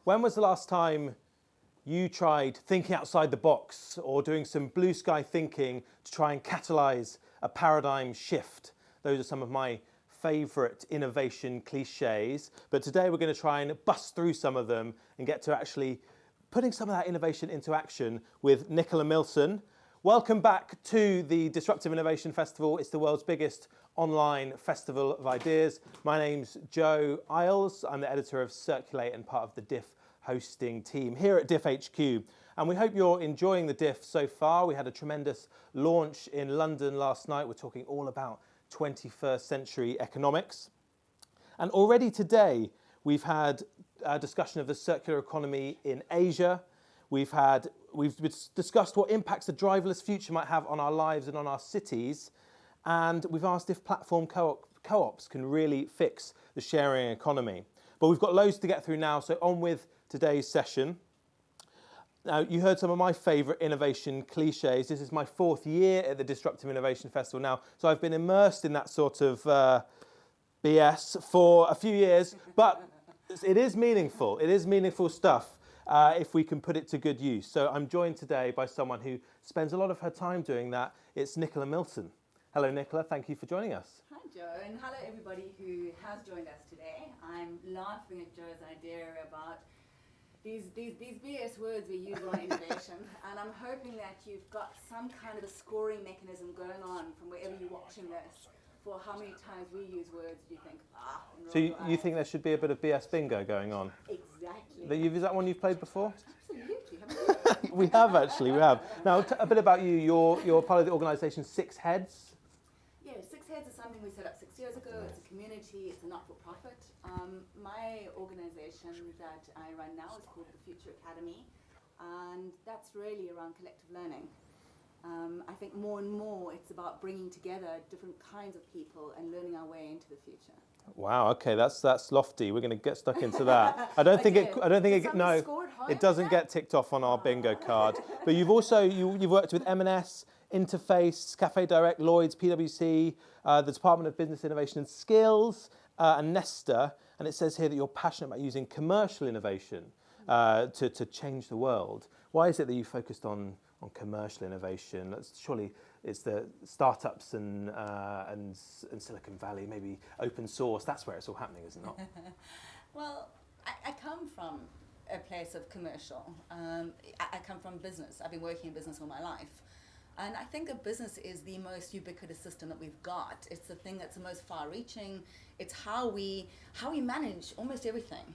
When was the last time you tried thinking outside the box or doing some blue sky thinking to try and catalyse a paradigm shift? Those are some of my favourite innovation cliches, but today we're going to try and bust through some of them and get to actually putting some of that innovation into action with Nicola Millson. Welcome back to the Disruptive Innovation Festival. It's the world's biggest online festival of ideas. My name's Joe Isles. I'm the editor of Circulate and part of the Diff hosting team here at Diff HQ. And we hope you're enjoying the Diff so far. We had a tremendous launch in London last night. We're talking all about 21st century economics. And already today, we've had a discussion of the circular economy in Asia. We've discussed what impacts the driverless future might have on our lives and on our cities. And we've asked if platform co-ops can really fix the sharing economy. But we've got loads to get through now, so on with today's session. Now, you heard some of my favourite innovation cliches. This is my 4th year at the Disruptive Innovation Festival now, so I've been immersed in that sort of BS for a few years, but it is meaningful. It is meaningful stuff if we can put it to good use. So I'm joined today by someone who spends a lot of her time doing that. It's Nicola Millson. Hello, Nicola. Thank you for joining us. Hi, Joe, and hello, everybody who has joined us today. I'm laughing at Joe's idea about these BS words we use on innovation, and I'm hoping that you've got some kind of a scoring mechanism going on from wherever you're watching this for how many times we use words you think, So you think there should be a bit of BS bingo going on? Exactly. Is that one you've played before? Absolutely, haven't you? We have, actually, we have. Now, a bit about you. You're part of the organisation Six Heads. Yeah, Six Heads is something we set up 6 years ago. It's a community, it's a not-for-profit. My organisation that I run now is called the Future Academy, and that's really around collective learning. I think more and more it's about bringing together different kinds of people and learning our way into the future. Wow. Okay, that's lofty. We're going to get stuck into that. I don't think it doesn't get ticked off on our bingo card. But you've also you've worked with M&S, Interface, Cafe Direct, Lloyds, PwC, the Department of Business Innovation and Skills, and Nesta. And it says here that you're passionate about using commercial innovation to change the world. Why is it that you focused on commercial innovation? Surely it's the startups and Silicon Valley, maybe open source. That's where it's all happening, isn't it? Well, I come from a place of commercial. I come from business. I've been working in business all my life. And I think a business is the most ubiquitous system that we've got. It's the thing that's the most far-reaching. It's how we manage almost everything.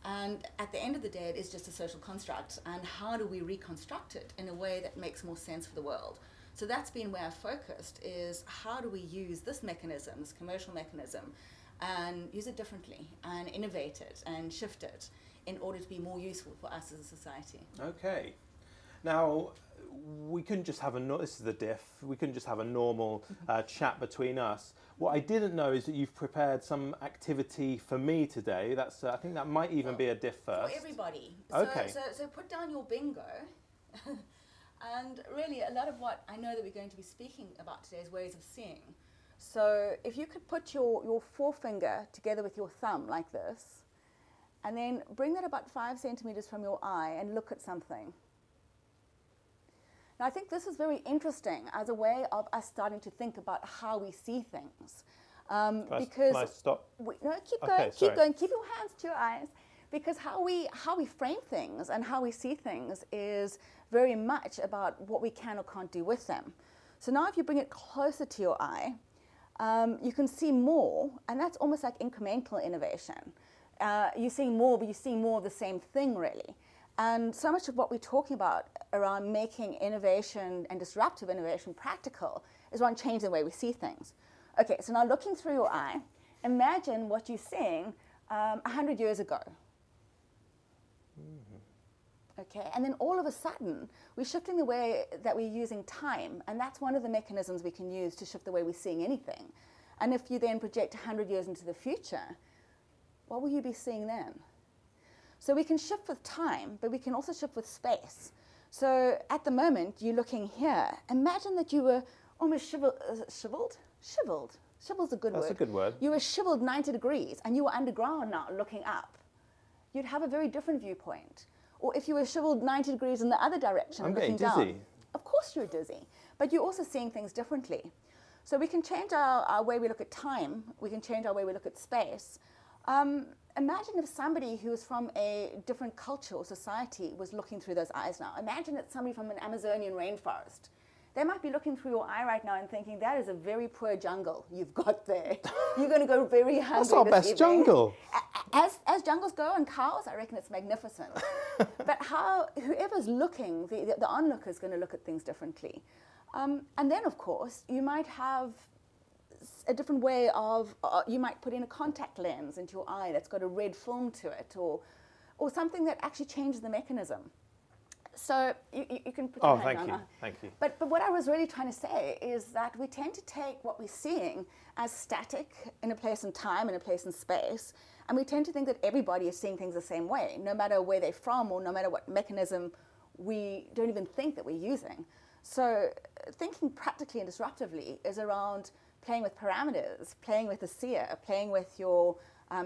And at the end of the day, it is just a social construct. And how do we reconstruct it in a way that makes more sense for the world? So that's been where I've focused, is how do we use this mechanism, this commercial mechanism, and use it differently and innovate it and shift it in order to be more useful for us as a society. Okay. Now, we couldn't just have this is the Diff, we couldn't just have a normal chat between us. What I didn't know is that you've prepared some activity for me today. That's I think that might even be a Diff first. For everybody. Okay. So put down your bingo. And really, a lot of what I know that we're going to be speaking about today is ways of seeing. So if you could put your forefinger together with your thumb like this, and then bring that about 5 centimeters from your eye and look at something. Now, I think this is very interesting as a way of us starting to think about how we see things. Can I stop? Keep going. Keep your hands to your eyes. Because how we frame things and how we see things is very much about what we can or can't do with them. So now if you bring it closer to your eye, you can see more, and that's almost like incremental innovation. You're seeing more, but you're seeing more of the same thing, really. And so much of what we're talking about around making innovation and disruptive innovation practical is around changing the way we see things. Okay, so now looking through your eye, imagine what you're seeing 100 years ago. Okay, and then all of a sudden, we're shifting the way that we're using time, and that's one of the mechanisms we can use to shift the way we're seeing anything. And if you then project 100 years into the future, what will you be seeing then? So we can shift with time, but we can also shift with space. So at the moment, you're looking here. Imagine that you were almost shiveled? Shiveld's a good word. That's a good word. You were shiveled 90 degrees, and you were underground now looking up. You'd have a very different viewpoint. Or if you were shiveled 90 degrees in the other direction, I'm looking getting dizzy. down. Of course you're dizzy, but you're also seeing things differently. So we can change our way we look at time. We can change our way we look at space. Imagine if somebody who is from a different culture or society was looking through those eyes now. Imagine it's somebody from an Amazonian rainforest. They might be looking through your eye right now and thinking, that is a very poor jungle you've got there. You're going to go very hungry That's our this best evening. jungle. As jungles go and cows, I reckon it's magnificent. But whoever's looking, the onlooker is going to look at things differently. And then, of course, you might have a different way of, you might put in a contact lens into your eye that's got a red film to it, or something that actually changes the mechanism. So you can put your hand down. Thank you. But what I was really trying to say is that we tend to take what we're seeing as static in a place and time, in a place and space, and we tend to think that everybody is seeing things the same way, no matter where they're from or no matter what mechanism we don't even think that we're using. So thinking practically and disruptively is around playing with parameters, playing with the seer, playing with your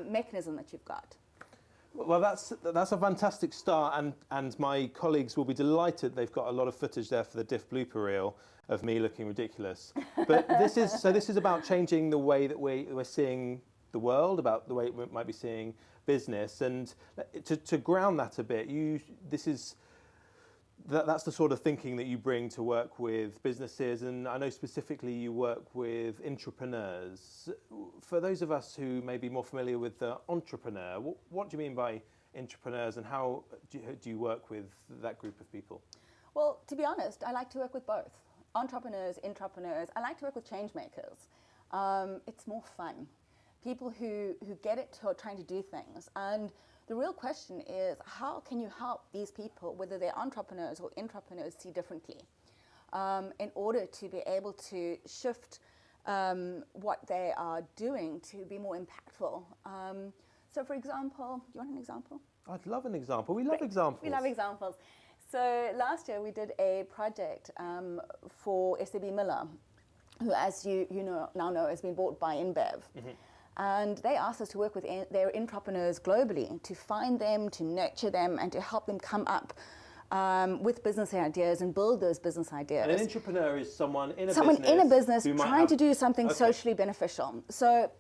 mechanism that you've got. Well, that's a fantastic start, and my colleagues will be delighted. They've got a lot of footage there for the diff blooper reel of me looking ridiculous. But this is about changing the way that we're seeing the world, about the way we might be seeing business, and to ground that a bit. That's the sort of thinking that you bring to work with businesses, and I know specifically you work with entrepreneurs. For those of us who may be more familiar with the entrepreneur, what do you mean by entrepreneurs, and how do you work with that group of people? Well, to be honest, I like to work with both. Entrepreneurs, intrapreneurs. I like to work with change makers. It's more fun. People who get it, who are trying to do things. And the real question is, how can you help these people, whether they're entrepreneurs or intrapreneurs, see differently in order to be able to shift what they are doing to be more impactful? So, for example, do you want an example? I'd love an example. We love examples. We love examples. So last year we did a project for SAB Miller, who, as you now know, has been bought by InBev. Mm-hmm. And they asked us to work with their intrapreneurs globally, to find them, to nurture them, and to help them come up with business ideas and build those business ideas. And an entrepreneur is someone in a business trying to do something socially beneficial. So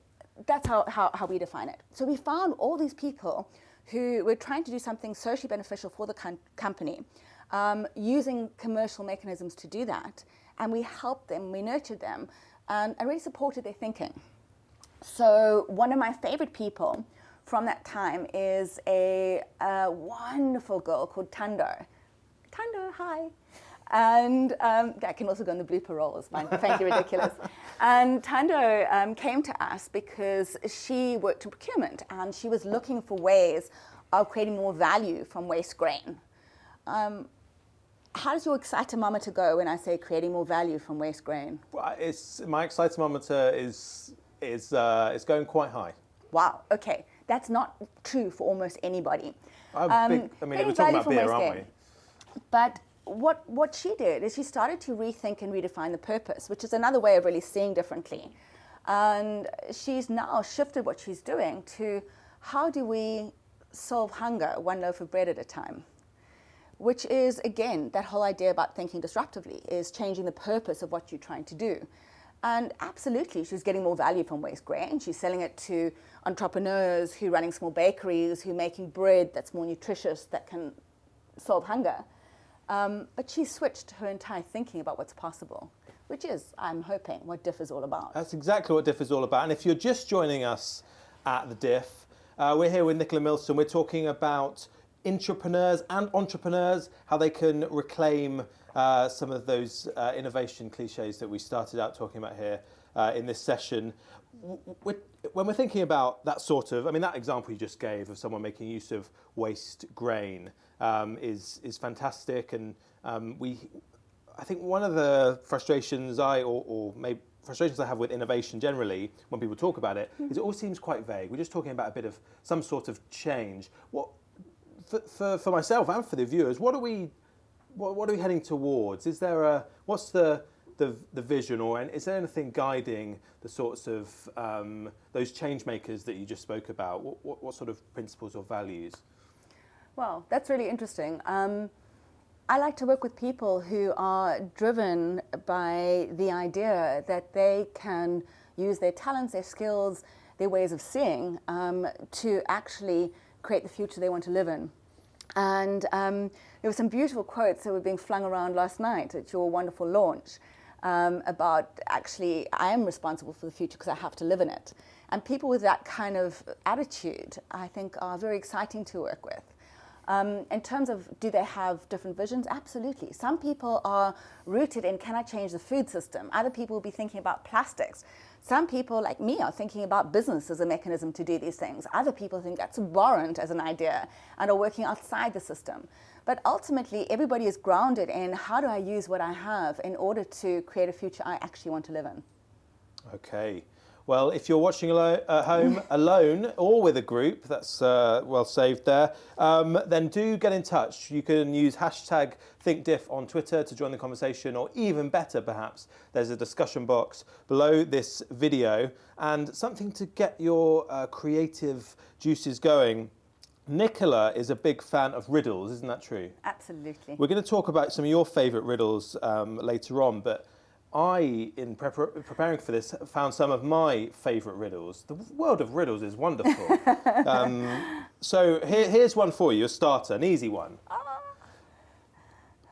that's how we define it. So we found all these people who were trying to do something socially beneficial for the company, using commercial mechanisms to do that. And we helped them, we nurtured them, and really supported their thinking. So one of my favorite people from that time is a wonderful girl called Tando. Tando, hi. And that can also go in the blooper roll, it's fine, frankly ridiculous. And Tando came to us because she worked in procurement and she was looking for ways of creating more value from waste grain. How does your excitometer go when I say creating more value from waste grain? Well, my excitometer is going quite high. Wow, okay. That's not true for almost anybody. We're talking about beer, aren't we? But what she did is she started to rethink and redefine the purpose, which is another way of really seeing differently. And she's now shifted what she's doing to how do we solve hunger one loaf of bread at a time? Which is, again, that whole idea about thinking disruptively, is changing the purpose of what you're trying to do. And absolutely, she's getting more value from waste grain. She's selling it to entrepreneurs who are running small bakeries, who are making bread that's more nutritious, that can solve hunger. But she switched her entire thinking about what's possible, which is, I'm hoping, what Diff is all about. That's exactly what Diff is all about. And if you're just joining us at the Diff, we're here with Nicola Millson. We're talking about intrapreneurs and entrepreneurs, how they can reclaim some of those innovation cliches that we started out talking about here in this session. When we're thinking about that sort of, I mean, that example you just gave of someone making use of waste grain is fantastic, and I think one of the frustrations frustrations I have with innovation generally, when people talk about it, is it all seems quite vague. We're just talking about a bit of some sort of change. What for myself and for the viewers, what are we heading towards? Is there what's the vision, or is there anything guiding the sorts of those change makers that you just spoke about? What sort of principles or values? Well, that's really interesting. I like to work with people who are driven by the idea that they can use their talents, their skills, their ways of seeing to actually create the future they want to live in. And there were some beautiful quotes that were being flung around last night at your wonderful launch about actually I am responsible for the future because I have to live in it. And people with that kind of attitude, I think, are very exciting to work with. In terms of, do they have different visions? Absolutely. Some people are rooted in, can I change the food system? Other people will be thinking about plastics. Some people, like me, are thinking about business as a mechanism to do these things. Other people think that's abhorrent as an idea and are working outside the system. But ultimately, everybody is grounded in, how do I use what I have in order to create a future I actually want to live in? Okay. Well, if you're watching at home alone or with a group, that's well saved there, then do get in touch. You can use hashtag ThinkDiff on Twitter to join the conversation, or even better, perhaps, there's a discussion box below this video and something to get your creative juices going. Nicola is a big fan of riddles, isn't that true? Absolutely. We're going to talk about some of your favourite riddles later on, but I, in preparing for this, found some of my favourite riddles. The world of riddles is wonderful. So here's one for you, a starter, an easy one.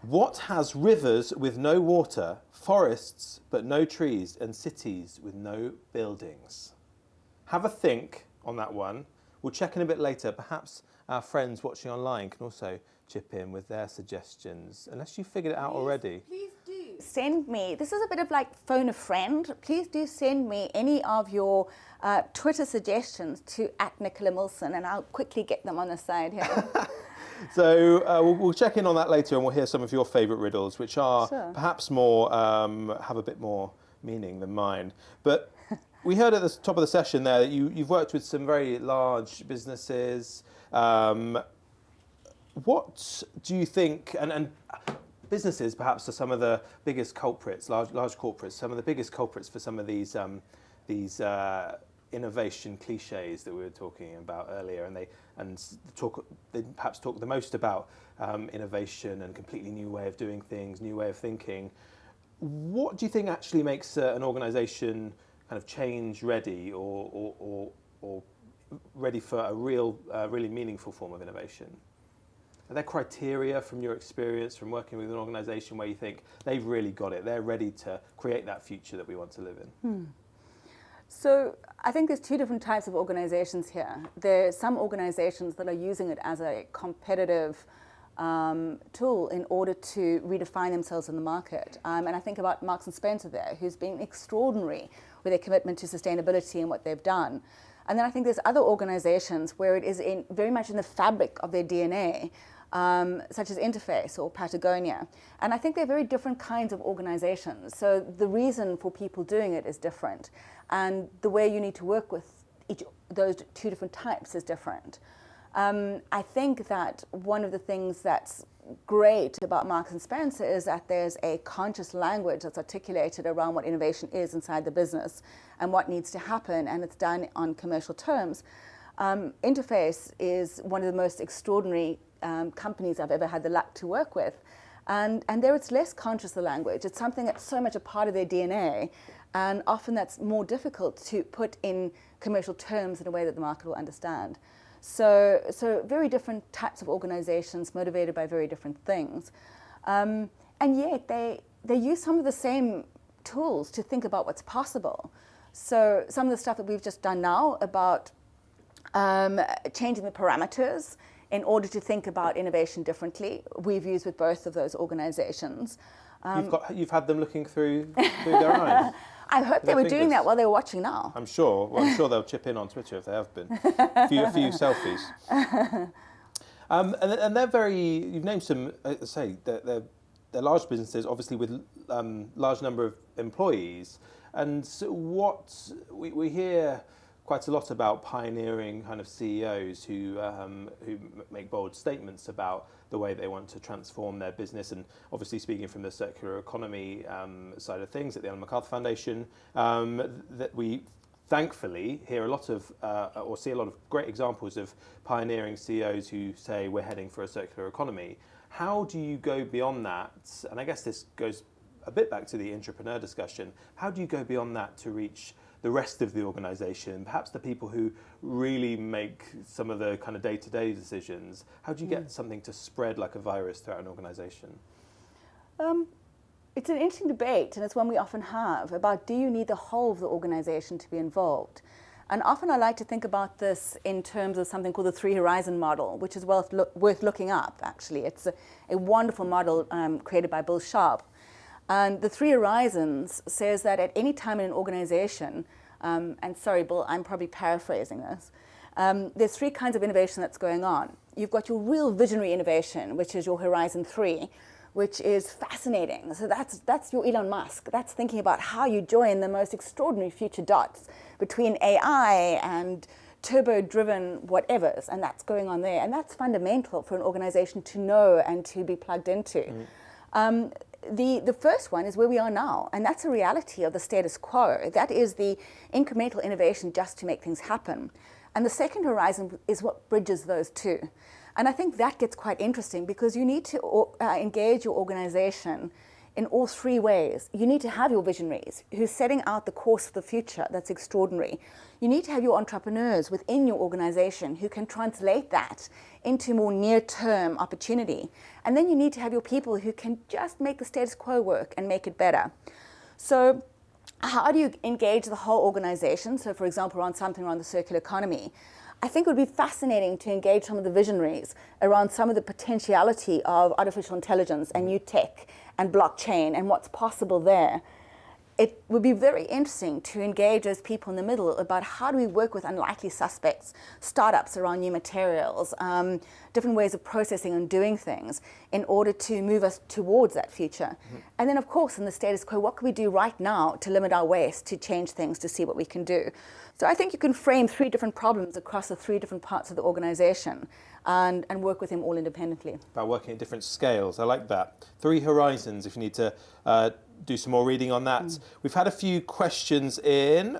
What has rivers with no water, forests but no trees, and cities with no buildings? Have a think on that one. We'll check in a bit later. Perhaps our friends watching online can also chip in with their suggestions, unless you figured it out already. Please do. Send me, this is a bit of like phone a friend, please do send me any of your Twitter suggestions to @Nicola Millson, and I'll quickly get them on the side here. So we'll check in on that later, and we'll hear some of your favourite riddles, which are perhaps more, have a bit more meaning than mine. But we heard at the top of the session there that you've worked with some very large businesses. What do you think, and businesses perhaps are some of the biggest culprits, large corporates, some of the biggest culprits for some of these innovation cliches that we were talking about earlier, and they perhaps talk the most about innovation and completely new way of doing things, new way of thinking. What do you think actually makes an organisation kind of change ready, or ready for a really meaningful form of innovation? Are there criteria from your experience from working with an organisation where you think they've really got it, they're ready to create that future that we want to live in? So I think there's two different types of organisations here. There are some organisations that are using it as a competitive tool in order to redefine themselves in the market. And I think about Marks and Spencer there, who's been extraordinary with their commitment to sustainability and what they've done. And then I think there's other organisations where it is very much in the fabric of their DNA, such as Interface or Patagonia. And I think they're very different kinds of organizations. So the reason for people doing it is different. And the way you need to work with those two different types is different. I think that one of the things that's great about Marks and Spencer is that there's a conscious language that's articulated around what innovation is inside the business and what needs to happen, and it's done on commercial terms. Interface is one of the most extraordinary companies I've ever had the luck to work with. And there it's less conscious, the language. It's something that's so much a part of their DNA, and often that's more difficult to put in commercial terms in a way that the market will understand. So very different types of organizations motivated by very different things. And yet they use some of the same tools to think about what's possible. So some of the stuff that we've just done now about changing the parameters in order to think about innovation differently. We've used with both of those organizations. You've had them looking through their eyes. I hope they were doing that while they were watching now. I'm sure. Well, I'm sure they'll chip in on Twitter if they have been. A few selfies. And they're very. You've named some. They're large businesses, obviously with large number of employees. And so what we hear quite a lot about pioneering kind of CEOs who make bold statements about the way they want to transform their business, and obviously speaking from the circular economy side of things at the Ellen MacArthur Foundation, that we thankfully hear a lot of or see a lot of great examples of pioneering CEOs who say we're heading for a circular economy. How do you go beyond that? And I guess this goes a bit back to the entrepreneur discussion. How do you go beyond that to reach the rest of the organisation, perhaps the people who really make some of the kind of day-to-day decisions? How do you get something to spread like a virus throughout an organisation? It's an interesting debate, and it's one we often have, about do you need the whole of the organisation to be involved? And often I like to think about this in terms of something called the 3 Horizon model, which is worth looking up, actually. It's a wonderful model created by Bill Sharp. And the 3 Horizons says that at any time in an organization, and sorry, Bill, I'm probably paraphrasing this, there's 3 kinds of innovation that's going on. You've got your real visionary innovation, which is your Horizon 3, which is fascinating. So that's your Elon Musk. That's thinking about how you join the most extraordinary future dots between AI and turbo-driven whatevers, and that's going on there. And that's fundamental for an organization to know and to be plugged into. The first one is where we are now, and that's a reality of the status quo. That is the incremental innovation just to make things happen. And the second horizon is what bridges those two. And I think that gets quite interesting because you need to engage your organization in all 3 ways. You need to have your visionaries who's setting out the course of the future. That's extraordinary. You need to have your entrepreneurs within your organization who can translate that into more near-term opportunity. And then you need to have your people who can just make the status quo work and make it better. So how do you engage the whole organization? So for example, around something around the circular economy. I think it would be fascinating to engage some of the visionaries around some of the potentiality of artificial intelligence and new tech and blockchain and what's possible there. It would be very interesting to engage those people in the middle about how do we work with unlikely suspects, startups around new materials, different ways of processing and doing things in order to move us towards that future. And then, of course, in the status quo, what can we do right now to limit our waste, to change things, to see what we can do? So I think you can frame 3 different problems across the 3 different parts of the organization and work with them all independently. About working at different scales. I like that. 3 horizons, if you need to do some more reading on that. We've had a few questions in.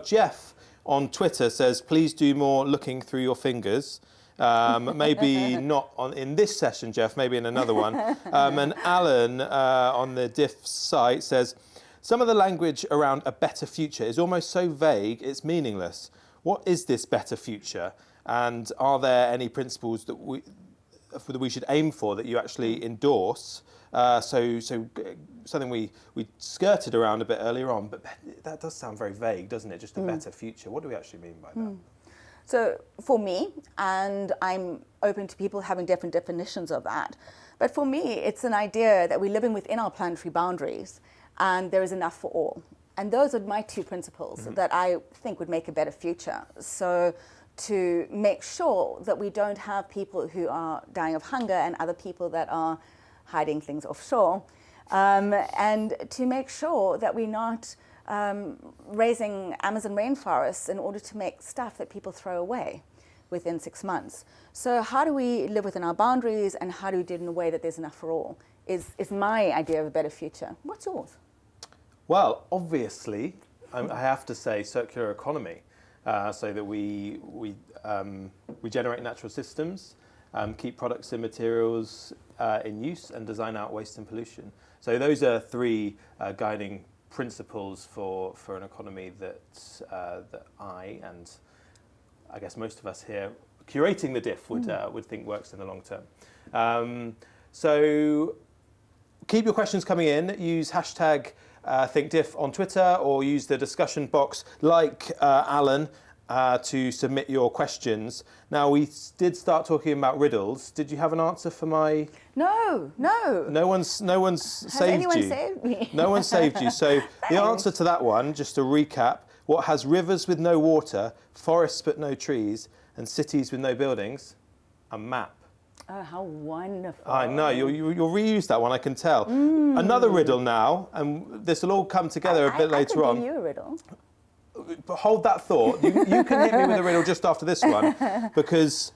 Jeff on Twitter says, please do more looking through your fingers. Maybe not in this session, Jeff, maybe in another one. And Alan on the Diff site says, some of the language around a better future is almost so vague, it's meaningless. What is this better future? And are there any principles that we should aim for that you actually endorse? So something we skirted around a bit earlier on, but that does sound very vague, doesn't it? Just a better future. What do we actually mean by that? So for me, and I'm open to people having different definitions of that, but for me, it's an idea that we're living within our planetary boundaries and there is enough for all. And those are my 2 principles that I think would make a better future. So to make sure that we don't have people who are dying of hunger and other people that are hiding things offshore, and to make sure that we're not raising Amazon rainforests in order to make stuff that people throw away within 6 months. So how do we live within our boundaries, and how do we do it in a way that there's enough for all is my idea of a better future. What's yours? Well, obviously, I have to say circular economy, so that we regenerate natural systems, keep products and materials in use, and design out waste and pollution. So those are 3 guiding principles for an economy that I, and I guess most of us here curating the Diff would think works in the long term. So keep your questions coming in. Use hashtag ThinkDiff on Twitter, or use the discussion box like Alan to submit your questions. Now, we did start talking about riddles. Did you have an answer for my... No. No one's saved anyone you. saved me? No one saved you. So the answer to that one, just to recap, what has rivers with no water, forests but no trees, and cities with no buildings? A map. Oh, how wonderful. I know, you'll reuse that one, I can tell. Another riddle now, and this will all come together a bit later on. I could give you a riddle. But hold that thought. You can hit me with a riddle just after this one, because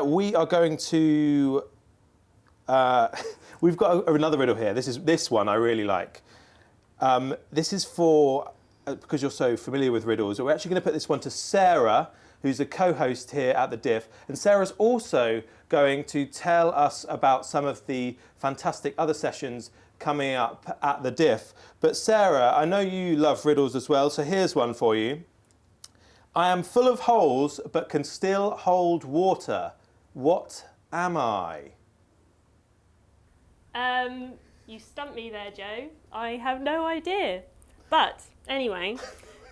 we are going to... we've got another riddle here. This one I really like. This is for, because you're so familiar with riddles, we're actually going to put this one to Sarah, who's a co-host here at the Diff. And Sarah's also going to tell us about some of the fantastic other sessions coming up at the Diff. But Sarah, I know you love riddles as well, so here's one for you. I am full of holes, but can still hold water. What am I? You stumped me there, Joe. I have no idea. But anyway,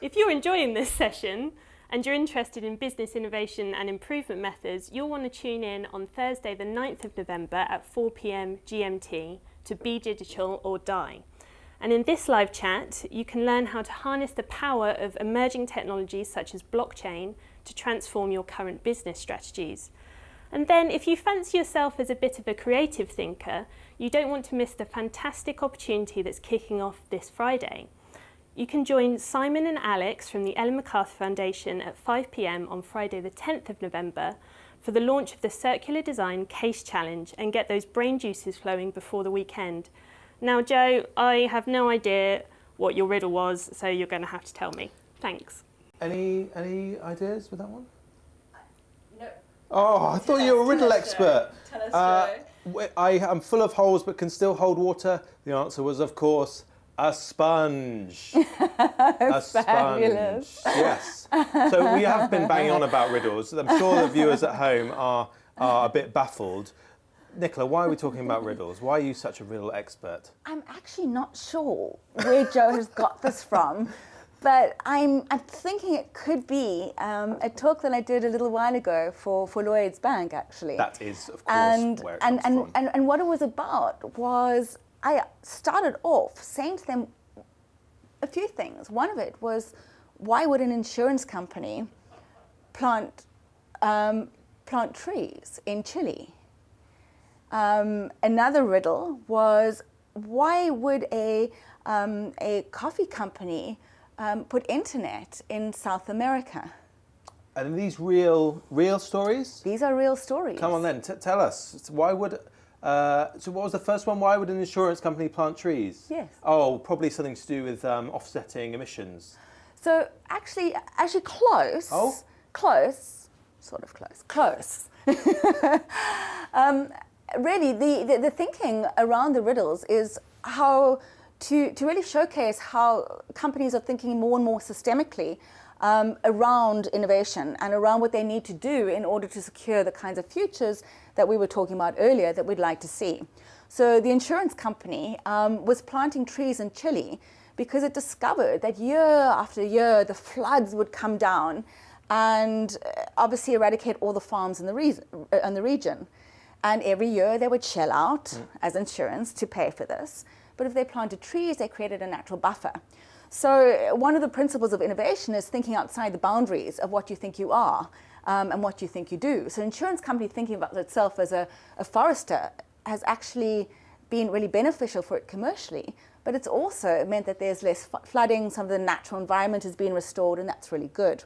if you're enjoying this session and you're interested in business innovation and improvement methods, you'll want to tune in on Thursday the 9th of November at 4 p.m. GMT to Be Digital or Die. And in this live chat, you can learn how to harness the power of emerging technologies such as blockchain to transform your current business strategies. And then if you fancy yourself as a bit of a creative thinker, you don't want to miss the fantastic opportunity that's kicking off this Friday. You can join Simon and Alex from the Ellen MacArthur Foundation at 5 p.m. on Friday the 10th of November for the launch of the Circular Design Case Challenge and get those brain juices flowing before the weekend. Now, Joe, I have no idea what your riddle was, so you're going to have to tell me. Thanks. Any ideas with that one? No. Oh, I thought you were a riddle expert. Tell us, Joe. I am full of holes but can still hold water. The answer was, of course, a sponge. A Fabulous. sponge. Yes. So we have been banging on about riddles. I'm sure the viewers at home are a bit baffled. Nicola, why are we talking about riddles? Why are you such a riddle expert? I'm actually not sure where Joe has got this from, but I'm thinking it could be a talk that I did a little while ago for Lloyd's Bank, actually. That is, of course, where it comes from. And what it was about was I started off saying to them a few things. One of it was, why would an insurance company plant trees in Chile? Another riddle was, why would a coffee company put internet in South America? And are these real stories? These are real stories. Come on then, tell us. Why would... so what was the first one? Why would an insurance company plant trees? Yes. Oh, probably something to do with offsetting emissions. So actually close. Oh? Close. Sort of close. Close. Really, the thinking around the riddles is how to really showcase how companies are thinking more and more systemically around innovation and around what they need to do in order to secure the kinds of futures that we were talking about earlier that we'd like to see. So the insurance company was planting trees in Chile because it discovered that year after year the floods would come down and obviously eradicate all the farms in the region. And every year they would shell out as insurance to pay for this. But if they planted trees, they created a natural buffer. So one of the principles of innovation is thinking outside the boundaries of what you think you are and what you think you do. So insurance company thinking about itself as a forester has actually been really beneficial for it commercially, but it's also meant that there's less flooding, some of the natural environment has been restored, and that's really good.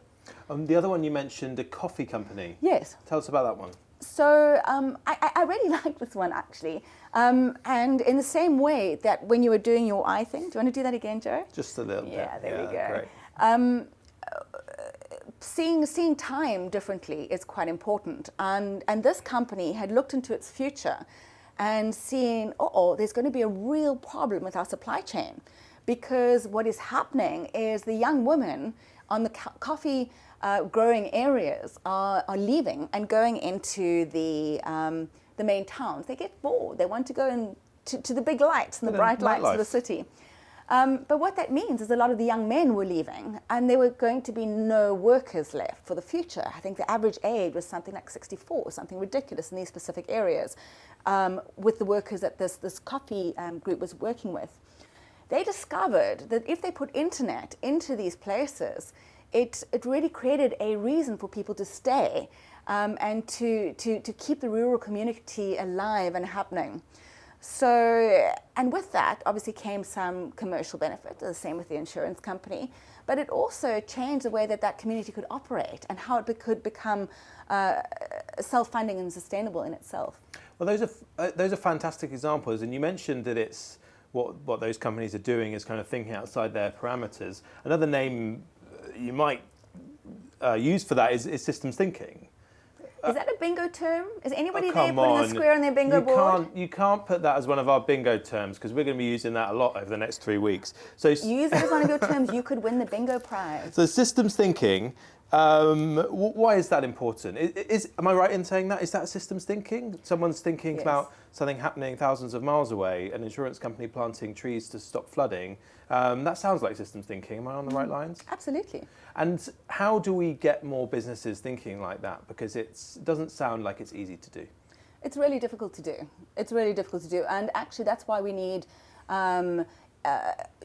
The other one you mentioned, a coffee company. Yes. Tell us about that one. So I really like this one, actually. And in the same way that when you were doing your eye thing, do you want to do that again, Joe? Just a little bit. Yeah, there we go. Great. Seeing time differently is quite important. And this company had looked into its future and seen, there's going to be a real problem with our supply chain. Because what is happening is the young women on the coffee growing areas are leaving and going into the main towns. They get bored. They want to go to the big lights and the bright lights of the city. But what that means is a lot of the young men were leaving, and there were going to be no workers left for the future. I think the average age was something like 64, something ridiculous in these specific areas, with the workers that this coffee group was working with. They discovered that if they put internet into these places, it really created a reason for people to stay and to keep the rural community alive and happening. So, and with that, obviously came some commercial benefit, the same with the insurance company, but it also changed the way that community could operate and how it could become self-funding and sustainable in itself. Well, those are fantastic examples, and you mentioned that it's what those companies are doing is kind of thinking outside their parameters. Another name you might use for that is systems thinking. Is that a bingo term? Is anybody there Come putting on. a square on their bingo board? You can't put that as one of our bingo terms, because we're going to be using that a lot over the next 3 weeks. So Use it as one of your terms. You could win the bingo prize. So systems thinking, why is that important? Am I right in saying that? Is that systems thinking? Someone's thinking Yes. about something happening thousands of miles away, an insurance company planting trees to stop flooding. That sounds like systems thinking. Am I on the right lines? Absolutely. And how do we get more businesses thinking like that? Because it doesn't sound like it's easy to do. It's really difficult to do. It's really difficult to do. And actually, that's why we need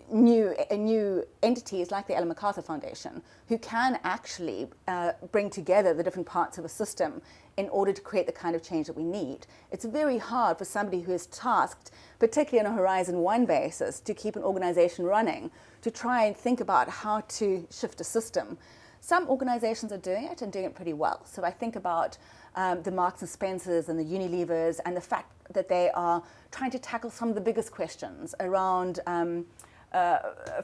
new entities like the Ellen MacArthur Foundation, who can actually bring together the different parts of a system in order to create the kind of change that we need. It's very hard for somebody who is tasked, particularly on a Horizon 1 basis, to keep an organization running, to try and think about how to shift a system. Some organizations are doing it and doing it pretty well. So I think about the Marks and Spencers and the Unilevers, and the fact that they are trying to tackle some of the biggest questions around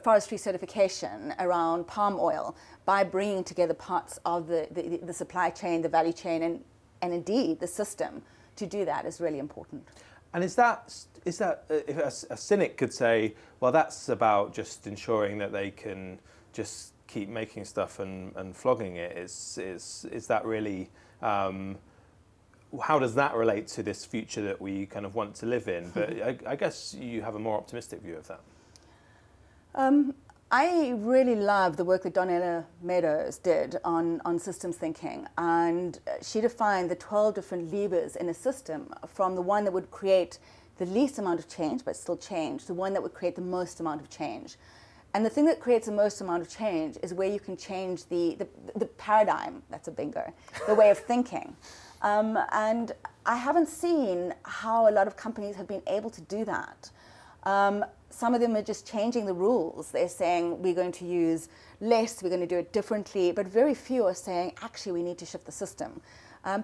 forestry certification, around palm oil, by bringing together parts of the supply chain, the value chain, and indeed the system. To do that is really important. And is that if a cynic could say, well, that's about just ensuring that they can just keep making stuff and flogging it, is that really, how does that relate to this future that we kind of want to live in? But I guess you have a more optimistic view of that. I really love the work that Doughnut Meadows did on systems thinking, and she defined the 12 different levers in a system, from the one that would create the least amount of change but still change, to the one that would create the most amount of change. And the thing that creates the most amount of change is where you can change the paradigm, that's a bingo, the way of thinking. And I haven't seen how a lot of companies have been able to do that. Some of them are just changing the rules. They're saying we're going to use less, we're going to do it differently, but very few are saying actually we need to shift the system.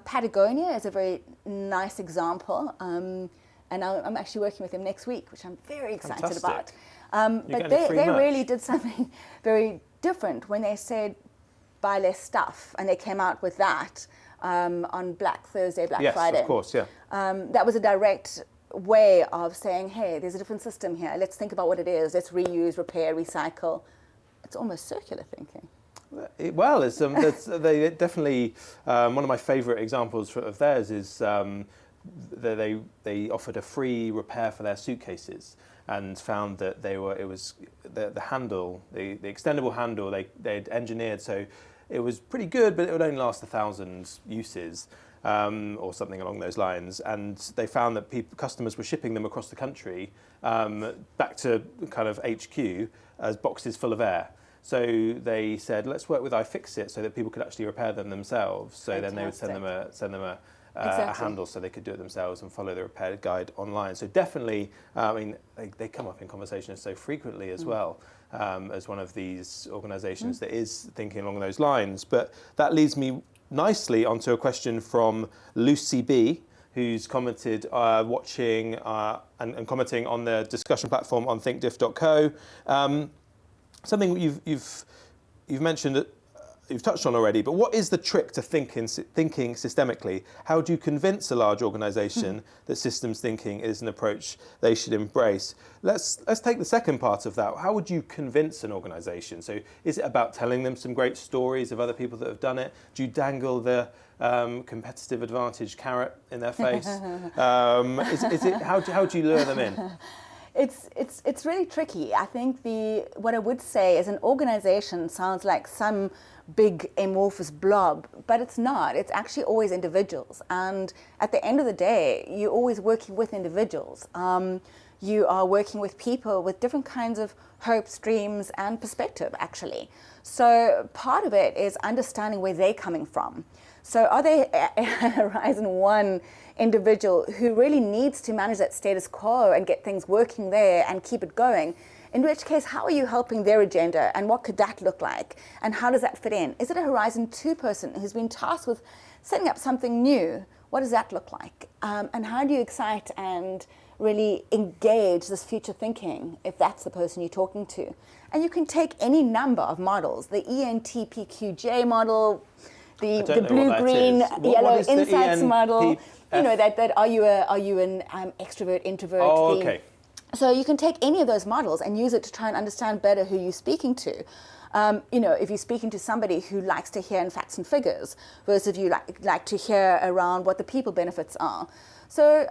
Patagonia is a very nice example, and I'm actually working with them next week, which I'm very excited Fantastic. about. But they really did something very different when they said buy less stuff, and they came out with that on Black Thursday, Black Friday. Yes, of course, yeah. That was a direct way of saying, hey, there's a different system here. Let's think about what it is. Let's reuse, repair, recycle. It's almost circular thinking. Well, it's they definitely one of my favourite examples of theirs is they offered a free repair for their suitcases, and found that the handle, the extendable handle they'd engineered so it was pretty good, but it would only last 1,000 uses. Or something along those lines, and they found that customers were shipping them across the country back to kind of HQ as boxes full of air. So they said, let's work with iFixit so that people could actually repair them themselves. So Fantastic. Then they would send them a handle so they could do it themselves and follow the repair guide online. So definitely, I mean, they come up in conversations so frequently as well. As one of these organisations that is thinking along those lines. But that leads me nicely onto a question from LucyB, who's commented watching and commenting on the discussion platform on thinkdiff.co. Something you've mentioned, you've touched on already, but what is the trick to thinking systemically? How do you convince a large organisation that systems thinking is an approach they should embrace? Let's take the second part of that. How would you convince an organisation? So is it about telling them some great stories of other people that have done it? Do you dangle the competitive advantage carrot in their face? Is it how do you lure them in? It's really tricky. I think what I would say is an organization sounds like some big amorphous blob, but it's not. It's actually always individuals. And at the end of the day, you're always working with individuals. You are working with people with different kinds of hopes, dreams, and perspective, actually. So part of it is understanding where they're coming from. So are they a Horizon 1 individual who really needs to manage that status quo and get things working there and keep it going? In which case, how are you helping their agenda, and what could that look like? And how does that fit in? Is it a Horizon 2 person who's been tasked with setting up something new? What does that look like? And how do you excite and really engage this future thinking if that's the person you're talking to? And you can take any number of models, the ENTPQJ model, the blue, green, yellow insights model. You know, that are you an extrovert, introvert? Oh, okay. So you can take any of those models and use it to try and understand better who you're speaking to. You know, if you're speaking to somebody who likes to hear in facts and figures versus if you like to hear around what the people benefits are. So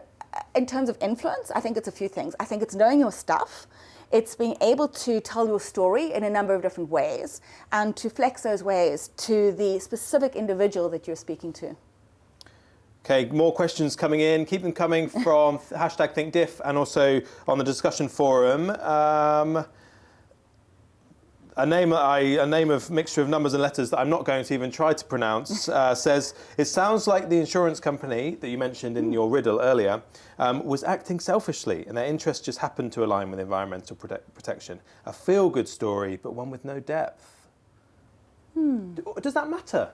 in terms of influence, I think it's a few things. I think it's knowing your stuff. It's being able to tell your story in a number of different ways and to flex those ways to the specific individual that you're speaking to. Okay, more questions coming in. Keep them coming from #ThinkDiff and also on the discussion forum. A name of mixture of numbers and letters that I'm not going to even try to pronounce says, it sounds like the insurance company that you mentioned in your riddle earlier was acting selfishly and their interests just happened to align with environmental protection. A feel-good story, but one with no depth. Does that matter?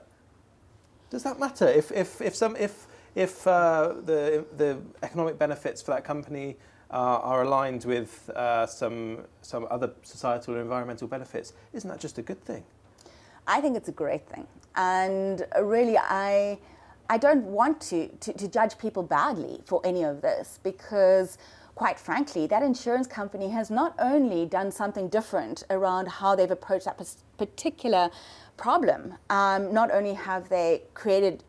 Does that matter? If the economic benefits for that company are aligned with some other societal or environmental benefits, isn't that just a good thing? I think it's a great thing. And really, I don't want to judge people badly for any of this because, quite frankly, that insurance company has not only done something different around how they've approached that particular problem, not only have they created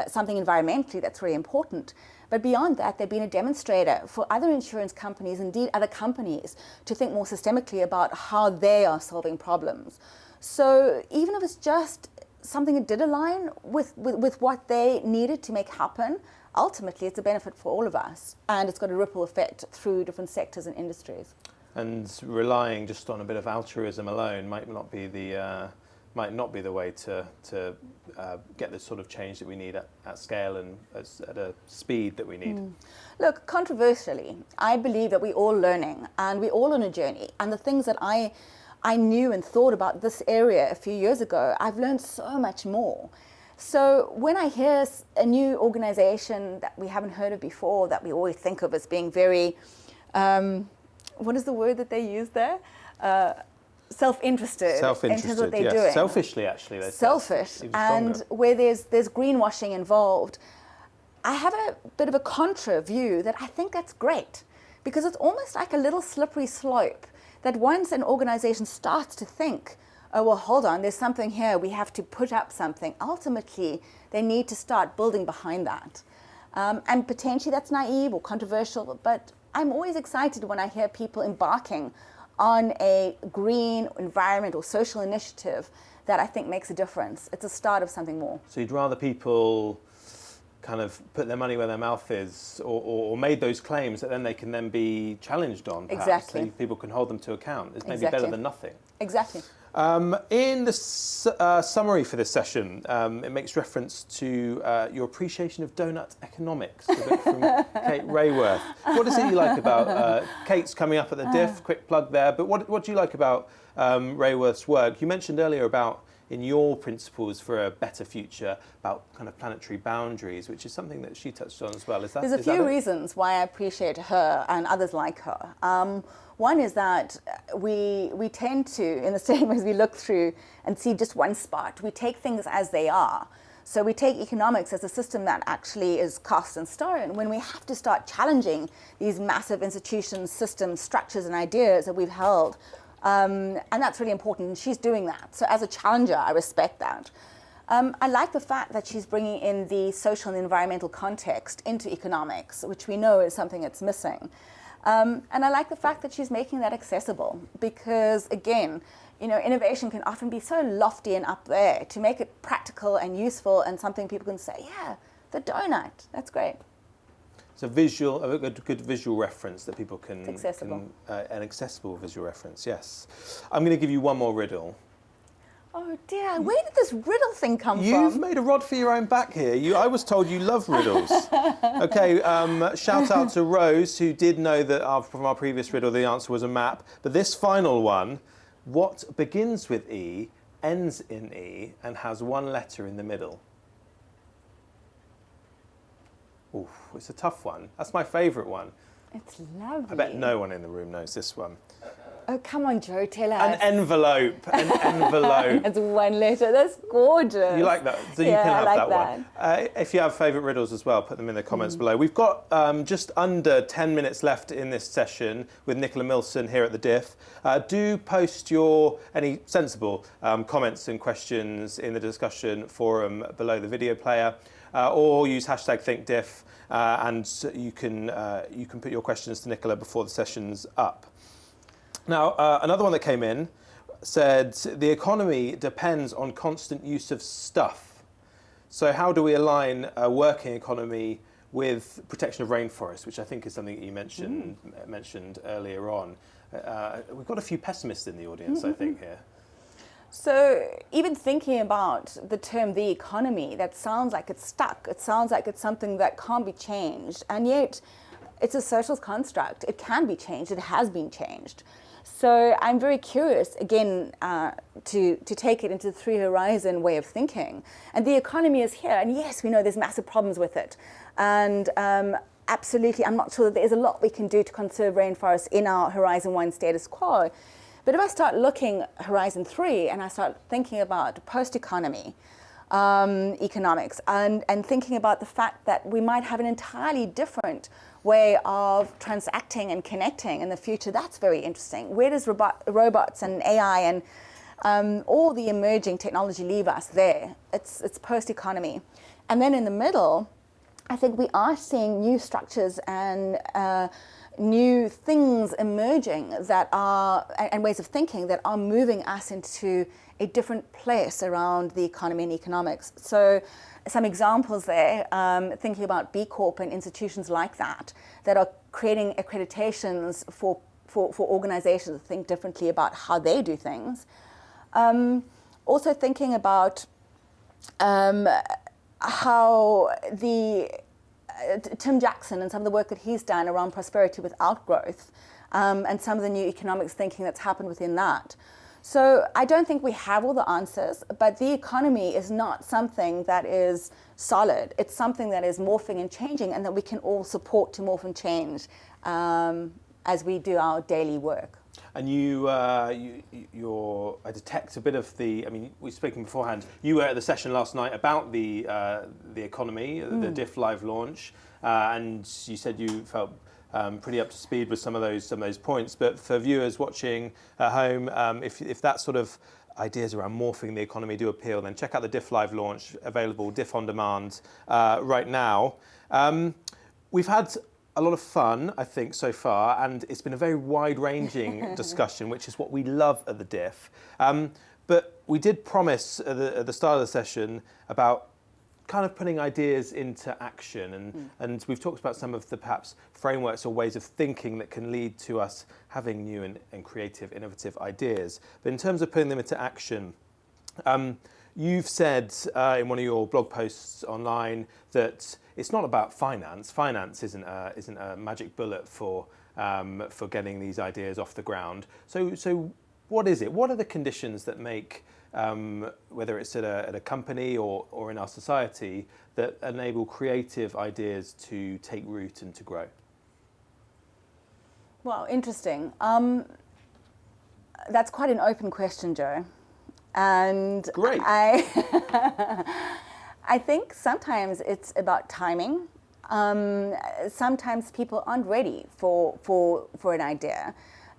something environmentally that's very important, but beyond that, they've been a demonstrator for other insurance companies, indeed other companies, to think more systemically about how they are solving problems. So even if it's just something that did align with what they needed to make happen, ultimately it's a benefit for all of us, and it's got a ripple effect through different sectors and industries. And relying just on a bit of altruism alone might not be the way to get the sort of change that we need at scale and at a speed that we need. Look, controversially, I believe that we're all learning and we're all on a journey. And the things that I knew and thought about this area a few years ago, I've learned so much more. So when I hear a new organization that we haven't heard of before, that we always think of as being very, what is the word that they use there? Self-interested in terms of what they're doing. Selfishly, actually. Selfish, and where there's greenwashing involved. I have a bit of a contra view that I think that's great because it's almost like a little slippery slope that once an organization starts to think, oh, well, hold on, there's something here, we have to put up something. Ultimately, they need to start building behind that. And potentially that's naive or controversial, but I'm always excited when I hear people embarking on a green environment or social initiative that I think makes a difference. It's a start of something more. So you'd rather people kind of put their money where their mouth is or made those claims that then they can then be challenged on, perhaps. Exactly. So people can hold them to account. It's maybe better than nothing. Exactly. In the summary for this session, it makes reference to your appreciation of Doughnut Economics, a bit from Kate Rayworth. What is it you like about, Kate's coming up at the diff, quick plug there, but what do you like about Rayworth's work? You mentioned earlier about, in your principles for a better future, about kind of planetary boundaries, which is something that she touched on as well. There's a few reasons why I appreciate her and others like her. One is that we tend to, in the same way as we look through and see just one spot, we take things as they are. So we take economics as a system that actually is cast in stone when we have to start challenging these massive institutions, systems, structures, and ideas that we've held. And that's really important, and she's doing that. So as a challenger, I respect that. I like the fact that she's bringing in the social and environmental context into economics, which we know is something that's missing. And I like the fact that she's making that accessible because, again, innovation can often be so lofty and up there. To make it practical and useful and something people can say, yeah, the donut, that's great. It's a good visual reference that people can... It's accessible. An accessible visual reference, yes. I'm going to give you one more riddle. Oh dear, where did this riddle thing come from? You've made a rod for your own back here. I was told you love riddles. Okay, shout out to Rose, who did know that from our previous riddle the answer was a map. But this final one, what begins with E, ends in E, and has one letter in the middle? Oof, it's a tough one. That's my favourite one. It's lovely. I bet no one in the room knows this one. Oh, come on, Joe, tell us. An envelope. That's one letter. That's gorgeous. You like that? So you Yeah, can have I like that one. If you have favourite riddles as well, put them in the comments below. We've got just under 10 minutes left in this session with Nicola Millson here at the Diff. Do post any sensible comments and questions in the discussion forum below the video player, or use #ThinkDiff, and you can put your questions to Nicola before the session's up. Now, another one that came in said, the economy depends on constant use of stuff. So how do we align a working economy with protection of rainforests, which I think is something that you mentioned earlier on. We've got a few pessimists in the audience, I think, here. So even thinking about the term the economy, that sounds like it's stuck. It sounds like it's something that can't be changed. And yet it's a social construct. It can be changed. It has been changed. So I'm very curious, again, to take it into the three horizon way of thinking. And the economy is here. And yes, we know there's massive problems with it. And absolutely, I'm not sure that there's a lot we can do to conserve rainforests in our Horizon 1 status quo. But if I start looking Horizon 3 and I start thinking about post-economy economics and thinking about the fact that we might have an entirely different way of transacting and connecting in the future, that's very interesting. Where does robots and AI and all the emerging technology leave us there? It's post-economy. And then in the middle, I think we are seeing new structures and new things emerging that are, and ways of thinking that are moving us into a different place around the economy and economics. So some examples there, thinking about B Corp and institutions like that are creating accreditations for organizations to think differently about how they do things. Also thinking about how Tim Jackson and some of the work that he's done around prosperity without growth, and some of the new economics thinking that's happened within that. So I don't think we have all the answers, but the economy is not something that is solid. It's something that is morphing and changing, and that we can all support to morph and change as we do our daily work. And I detect a bit of the, I mean, we've spoken beforehand, you were at the session last night about the economy, the Diff Live launch, and you said you felt pretty up to speed with some of those points. But for viewers watching at home, if that sort of ideas around morphing the economy do appeal, then check out the Diff Live launch, available Diff on demand right now. We've had a lot of fun, I think, so far, and it's been a very wide-ranging discussion, which is what we love at the Diff. But we did promise at the start of the session about kind of putting ideas into action, and we've talked about some of the perhaps frameworks or ways of thinking that can lead to us having new and creative, innovative ideas. But in terms of putting them into action, you've said in one of your blog posts online that it's not about finance. Finance isn't a magic bullet for getting these ideas off the ground. So what is it? What are the conditions that make, whether it's at a company or in our society, that enable creative ideas to take root and to grow? Well, interesting. That's quite an open question, Joe. And great. I think sometimes it's about timing. Sometimes people aren't ready for an idea,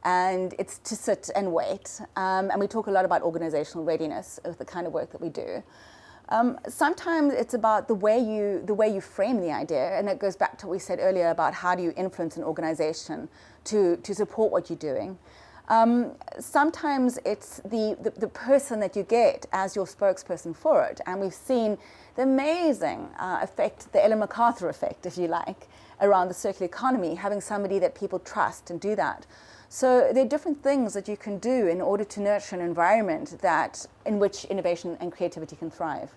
and it's to sit and wait. And we talk a lot about organizational readiness of the kind of work that we do. Sometimes it's about the way you frame the idea, and it goes back to what we said earlier about how do you influence an organization to support what you're doing. Sometimes it's the person that you get as your spokesperson for it, and we've seen the amazing effect, the Ellen MacArthur effect, if you like, around the circular economy, having somebody that people trust and do that. So there are different things that you can do in order to nurture an environment in which innovation and creativity can thrive.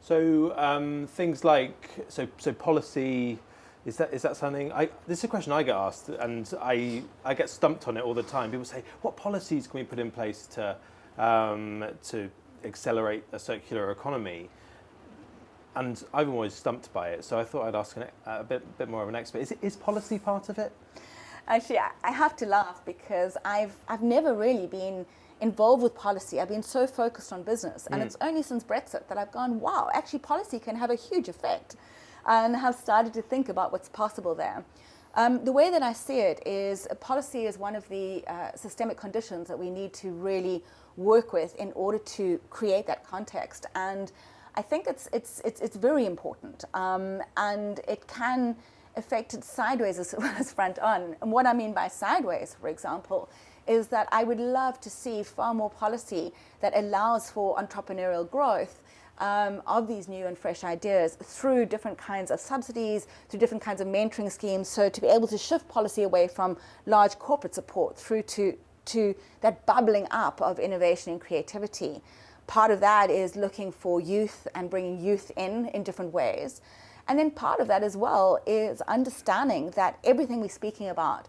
So things like so policy, is that something? This is a question I get asked, and I get stumped on it all the time. People say, what policies can we put in place to accelerate a circular economy? And I'm always stumped by it. So I thought I'd ask a bit more of an expert. Is policy part of it? Actually, I have to laugh because I've never really been involved with policy. I've been so focused on business, and it's only since Brexit that I've gone, wow, actually policy can have a huge effect, and have started to think about what's possible there. The way that I see it is policy is one of the systemic conditions that we need to really work with in order to create that context, and I think it's very important, and it can affect it sideways as well as front on. And what I mean by sideways, for example, is that I would love to see far more policy that allows for entrepreneurial growth of these new and fresh ideas through different kinds of subsidies, through different kinds of mentoring schemes, so to be able to shift policy away from large corporate support through to that bubbling up of innovation and creativity. Part of that is looking for youth and bringing youth in different ways. And then part of that as well is understanding that everything we're speaking about,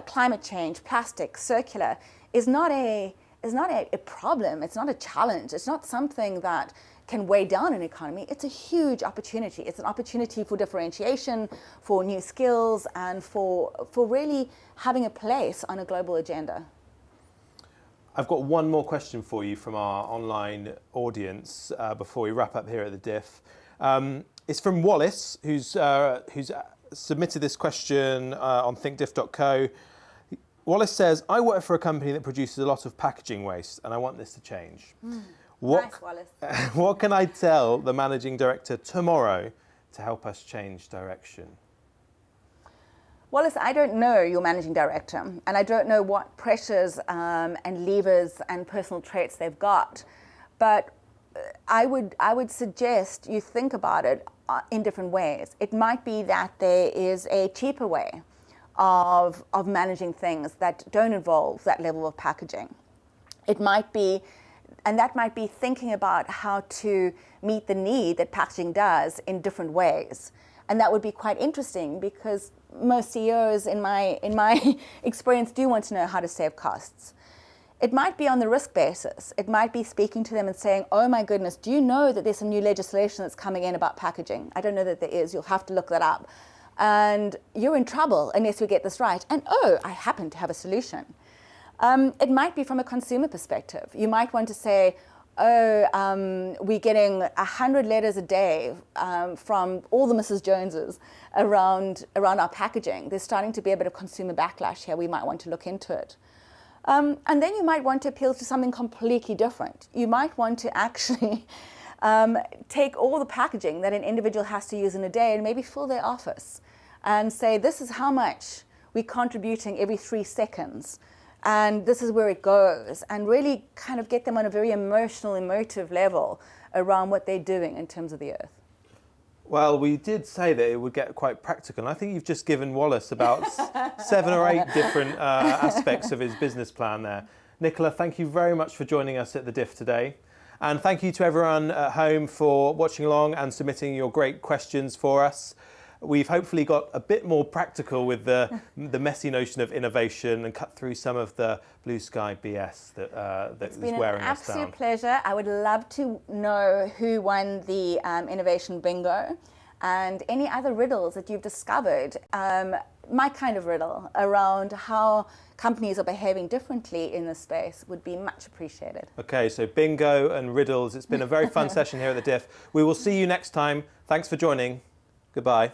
climate change, plastic, circular, is not a problem. It's not a challenge. It's not something that can weigh down an economy. It's a huge opportunity. It's an opportunity for differentiation, for new skills, and for really having a place on a global agenda. I've got one more question for you from our online audience before we wrap up here at the Diff. It's from Wallace, who's submitted this question on thinkdiff.co. Wallace says, I work for a company that produces a lot of packaging waste, and I want this to change. Nice, Wallace. What can I tell the managing director tomorrow to help us change direction? Wallace, I don't know your managing director, and I don't know what pressures and levers and personal traits they've got, but I would suggest you think about it in different ways. It might be that there is a cheaper way of managing things that don't involve that level of packaging. It might be, and that might be thinking about how to meet the need that packaging does in different ways. And that would be quite interesting because most CEOs in my experience do want to know how to save costs. It might be on the risk basis. It might be speaking to them and saying, oh my goodness, do you know that there's some new legislation that's coming in about packaging? I don't know that there is. You'll have to look that up. And you're in trouble unless we get this right. And oh, I happen to have a solution. It might be from a consumer perspective. You might want to say, we're getting 100 letters a day from all the Mrs. Joneses around our packaging. There's starting to be a bit of consumer backlash here. We might want to look into it. And then you might want to appeal to something completely different. You might want to actually take all the packaging that an individual has to use in a day and maybe fill their office and say, this is how much we're contributing every 3 seconds. And this is where it goes, and really kind of get them on a very emotive level around what they're doing in terms of the earth. Well, we did say that it would get quite practical, and I think you've just given Wallace about 7 or 8 different aspects of his business plan there. Nicola, thank you very much for joining us at the Diff today. And thank you to everyone at home for watching along and submitting your great questions for us. We've hopefully got a bit more practical with the messy notion of innovation and cut through some of the blue sky BS that is wearing us down. It's been an absolute pleasure. I would love to know who won the innovation bingo and any other riddles that you've discovered, my kind of riddle around how companies are behaving differently in this space would be much appreciated. Okay, so bingo and riddles. It's been a very fun session here at the Diff. We will see you next time. Thanks for joining. Goodbye.